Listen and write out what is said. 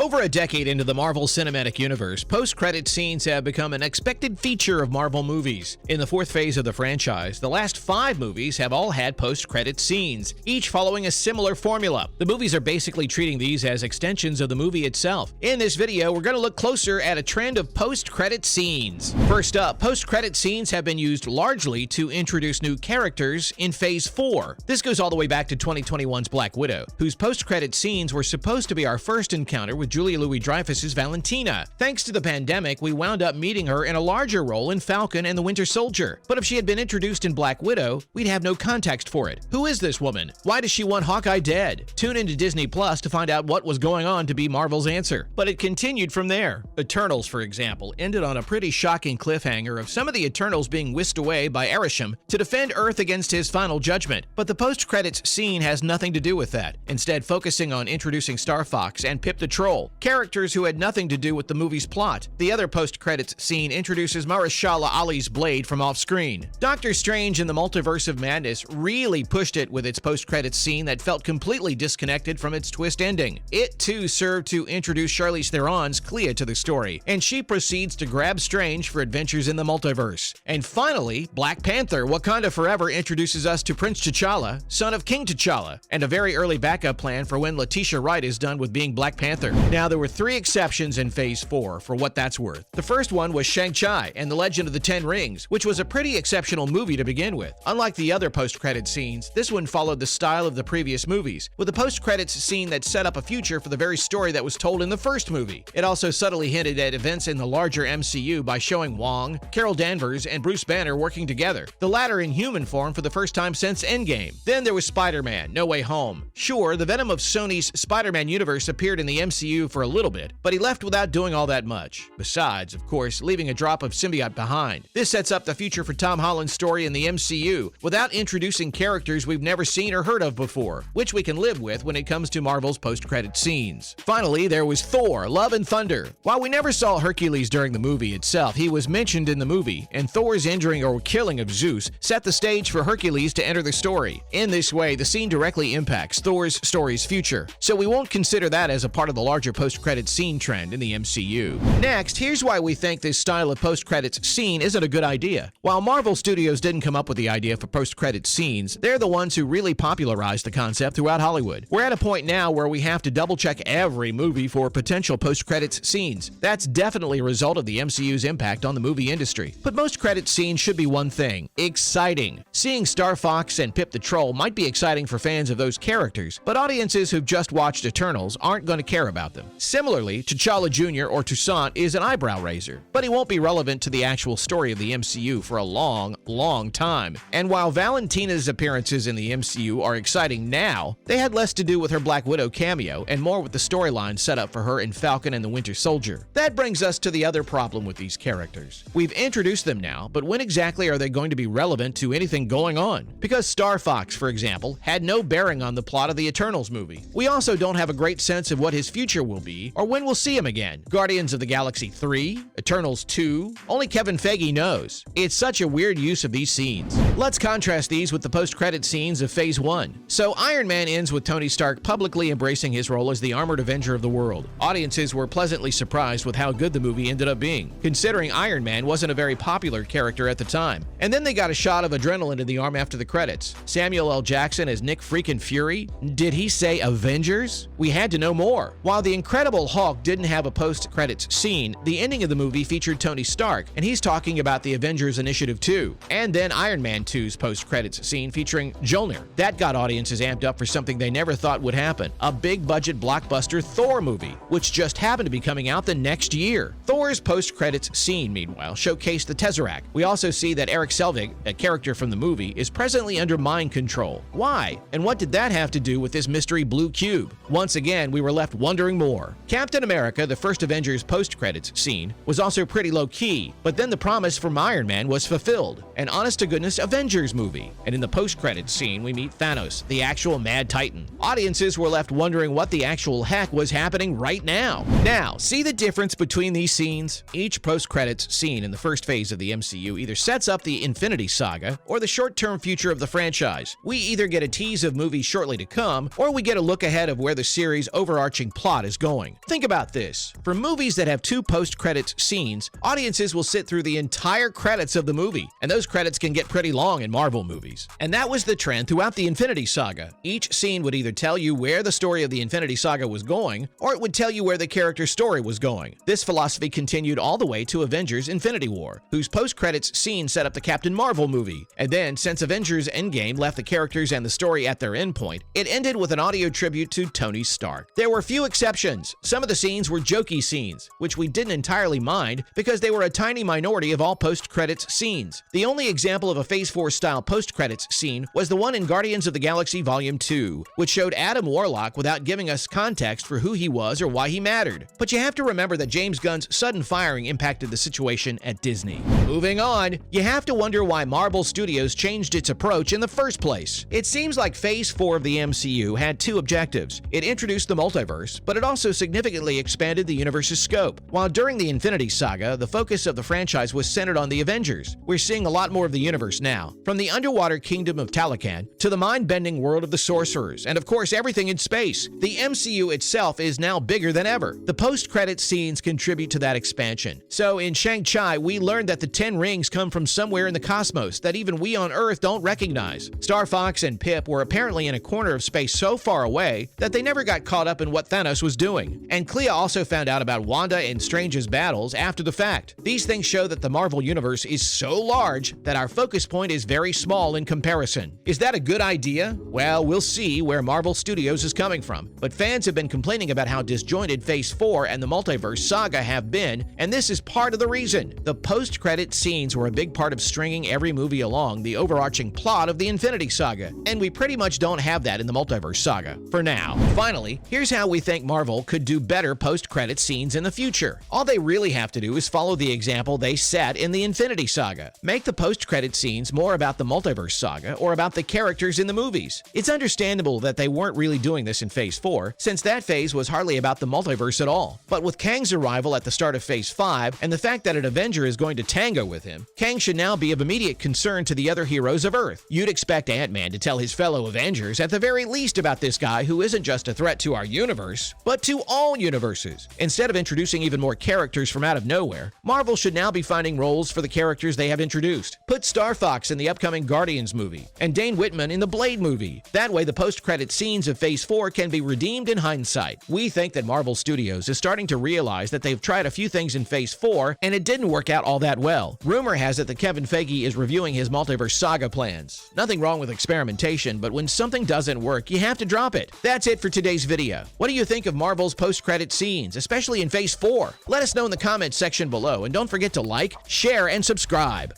Over a decade into the Marvel Cinematic Universe, post-credit scenes have become an expected feature of Marvel movies. In the fourth phase of the franchise, the last 5 movies have all had post-credit scenes, each following a similar formula. The movies are basically treating these as extensions of the movie itself. In this video, we're going to look closer at a trend of post-credit scenes. First up, post-credit scenes have been used largely to introduce new characters in Phase 4. This goes all the way back to 2021's Black Widow, whose post-credit scenes were supposed to be our first encounter with Julia Louis-Dreyfus's Valentina. Thanks to the pandemic, we wound up meeting her in a larger role in Falcon and the Winter Soldier. But if she had been introduced in Black Widow, we'd have no context for it. Who is this woman? Why does she want Hawkeye dead? Tune into Disney Plus to find out what was going on to be Marvel's answer. But it continued from there. Eternals, for example, ended on a pretty shocking cliffhanger of some of the Eternals being whisked away by Arishem to defend Earth against his final judgment. But the post-credits scene has nothing to do with that, instead focusing on introducing Star Fox and Pip the Troll, characters who had nothing to do with the movie's plot. The other post-credits scene introduces Mahershala Ali's Blade from off-screen. Doctor Strange in the Multiverse of Madness really pushed it with its post-credits scene that felt completely disconnected from its twist ending. It too served to introduce Charlize Theron's Clea to the story, and she proceeds to grab Strange for adventures in the multiverse. And finally, Black Panther: Wakanda Forever introduces us to Prince T'Challa, son of King T'Challa, and a very early backup plan for when Letitia Wright is done with being Black Panther. Now, there were 3 exceptions in Phase 4, for what that's worth. The first one was Shang-Chi and the Legend of the Ten Rings, which was a pretty exceptional movie to begin with. Unlike the other post-credit scenes, this one followed the style of the previous movies, with a post-credits scene that set up a future for the very story that was told in the first movie. It also subtly hinted at events in the larger MCU by showing Wong, Carol Danvers, and Bruce Banner working together, the latter in human form for the first time since Endgame. Then there was Spider-Man: No Way Home. Sure, the Venom of Sony's Spider-Man universe appeared in the MCU for a little bit, but he left without doing all that much. Besides, of course, leaving a drop of symbiote behind. This sets up the future for Tom Holland's story in the MCU without introducing characters we've never seen or heard of before, which we can live with when it comes to Marvel's post-credit scenes. Finally, there was Thor: Love and Thunder. While we never saw Hercules during the movie itself, he was mentioned in the movie, and Thor's injuring or killing of Zeus set the stage for Hercules to enter the story. In this way, the scene directly impacts Thor's story's future, so we won't consider that as a part of the larger post-credit scene trend in the MCU. Next, here's why we think this style of post-credits scene isn't a good idea. While Marvel Studios didn't come up with the idea for post-credit scenes, they're the ones who really popularized the concept throughout Hollywood. We're at a point now where we have to double-check every movie for potential post-credits scenes. That's definitely a result of the MCU's impact on the movie industry. But post-credit scenes should be one thing: exciting. Seeing Star Fox and Pip the Troll might be exciting for fans of those characters, but audiences who've just watched Eternals aren't going to care about them. Similarly, T'Challa Jr. or Toussaint is an eyebrow raiser, but he won't be relevant to the actual story of the MCU for a long, long time. And while Valentina's appearances in the MCU are exciting now, they had less to do with her Black Widow cameo and more with the storyline set up for her in Falcon and the Winter Soldier. That brings us to the other problem with these characters. We've introduced them now, but when exactly are they going to be relevant to anything going on? Because Star Fox, for example, had no bearing on the plot of the Eternals movie. We also don't have a great sense of what his future will be or when we'll see him again. Guardians of the Galaxy 3, Eternals 2, only Kevin Feige knows. It's such a weird use of these scenes. Let's contrast these with the post-credit scenes of Phase 1. So Iron Man ends with Tony Stark publicly embracing his role as the armored avenger of the world. Audiences were pleasantly surprised with how good the movie ended up being, considering Iron Man wasn't a very popular character at the time. And then they got a shot of adrenaline in the arm after the credits. Samuel L. Jackson as Nick freaking Fury? Did he say Avengers? We had to know more. While the Incredible Hulk didn't have a post-credits scene, the ending of the movie featured Tony Stark, and he's talking about the Avengers Initiative 2. And then Iron Man 2's post-credits scene featuring Mjolnir. That got audiences amped up for something they never thought would happen: a big-budget blockbuster Thor movie, which just happened to be coming out the next year. Thor's post-credits scene, meanwhile, showcased the Tesseract. We also see that Erik Selvig, a character from the movie, is presently under mind control. Why? And what did that have to do with this mystery blue cube? Once again, we were left wondering more. Captain America, the first Avengers post-credits scene, was also pretty low-key, but then the promise from Iron Man was fulfilled: an honest-to-goodness Avengers movie. And in the post-credits scene, we meet Thanos, the actual Mad Titan. Audiences were left wondering what the actual heck was happening right now. Now, see the difference between these scenes? Each post-credits scene in the first phase of the MCU either sets up the Infinity Saga or the short-term future of the franchise. We either get a tease of movies shortly to come, or we get a look ahead of where the series' overarching plot is is going. Think about this. For movies that have 2 post-credits scenes, audiences will sit through the entire credits of the movie, and those credits can get pretty long in Marvel movies. And that was the trend throughout the Infinity Saga. Each scene would either tell you where the story of the Infinity Saga was going, or it would tell you where the character's story was going. This philosophy continued all the way to Avengers Infinity War, whose post-credits scene set up the Captain Marvel movie. And then, since Avengers Endgame left the characters and the story at their endpoint, it ended with an audio tribute to Tony Stark. There were few exceptions. Some of the scenes were jokey scenes, which we didn't entirely mind because they were a tiny minority of all post-credits scenes. The only example of a Phase 4 style post-credits scene was the one in Guardians of the Galaxy Volume 2, which showed Adam Warlock without giving us context for who he was or why he mattered. But you have to remember that James Gunn's sudden firing impacted the situation at Disney. Moving on, you have to wonder why Marvel Studios changed its approach in the first place. It seems like Phase 4 of the MCU had 2 objectives. It introduced the multiverse, but it also significantly expanded the universe's scope. While during the Infinity Saga, the focus of the franchise was centered on the Avengers, we're seeing a lot more of the universe now. From the underwater kingdom of Talokan to the mind-bending world of the sorcerers, and of course everything in space. The MCU itself is now bigger than ever. The post-credit scenes contribute to that expansion. So in Shang-Chi, we learned that the 10 rings come from somewhere in the cosmos that even we on Earth don't recognize. Star Fox and Pip were apparently in a corner of space so far away that they never got caught up in what Thanos was doing. And Clea also found out about Wanda and Strange's battles after the fact. These things show that the Marvel Universe is so large that our focus point is very small in comparison. Is that a good idea? Well, we'll see where Marvel Studios is coming from. But fans have been complaining about how disjointed Phase 4 and the Multiverse Saga have been, and this is part of the reason. The post-credit scenes were a big part of stringing every movie along the overarching plot of the Infinity Saga, and we pretty much don't have that in the Multiverse Saga, for now. Finally, here's how we think Marvel could do better post-credit scenes in the future. All they really have to do is follow the example they set in the Infinity Saga. Make the post-credit scenes more about the Multiverse Saga or about the characters in the movies. It's understandable that they weren't really doing this in Phase 4, since that phase was hardly about the multiverse at all. But with Kang's arrival at the start of Phase 5, and the fact that an Avenger is going to tango with him, Kang should now be of immediate concern to the other heroes of Earth. You'd expect Ant-Man to tell his fellow Avengers at the very least about this guy who isn't just a threat to our universe, but to all universes. Instead of introducing even more characters from out of nowhere, Marvel should now be finding roles for the characters they have introduced. Put Star Fox in the upcoming Guardians movie, and Dane Whitman in the Blade movie. That way the post-credit scenes of Phase 4 can be redeemed in hindsight. We think that Marvel Studios is starting to realize that they've tried a few things in Phase 4, and it didn't work out all that well. Rumor has it that Kevin Feige is reviewing his Multiverse Saga plans. Nothing wrong with experimentation, but when something doesn't work, you have to drop it. That's it for today's video. What do you think of Marvel's post-credit scenes, especially in Phase 4? Let us know in the comments section below, and don't forget to like, share, and subscribe.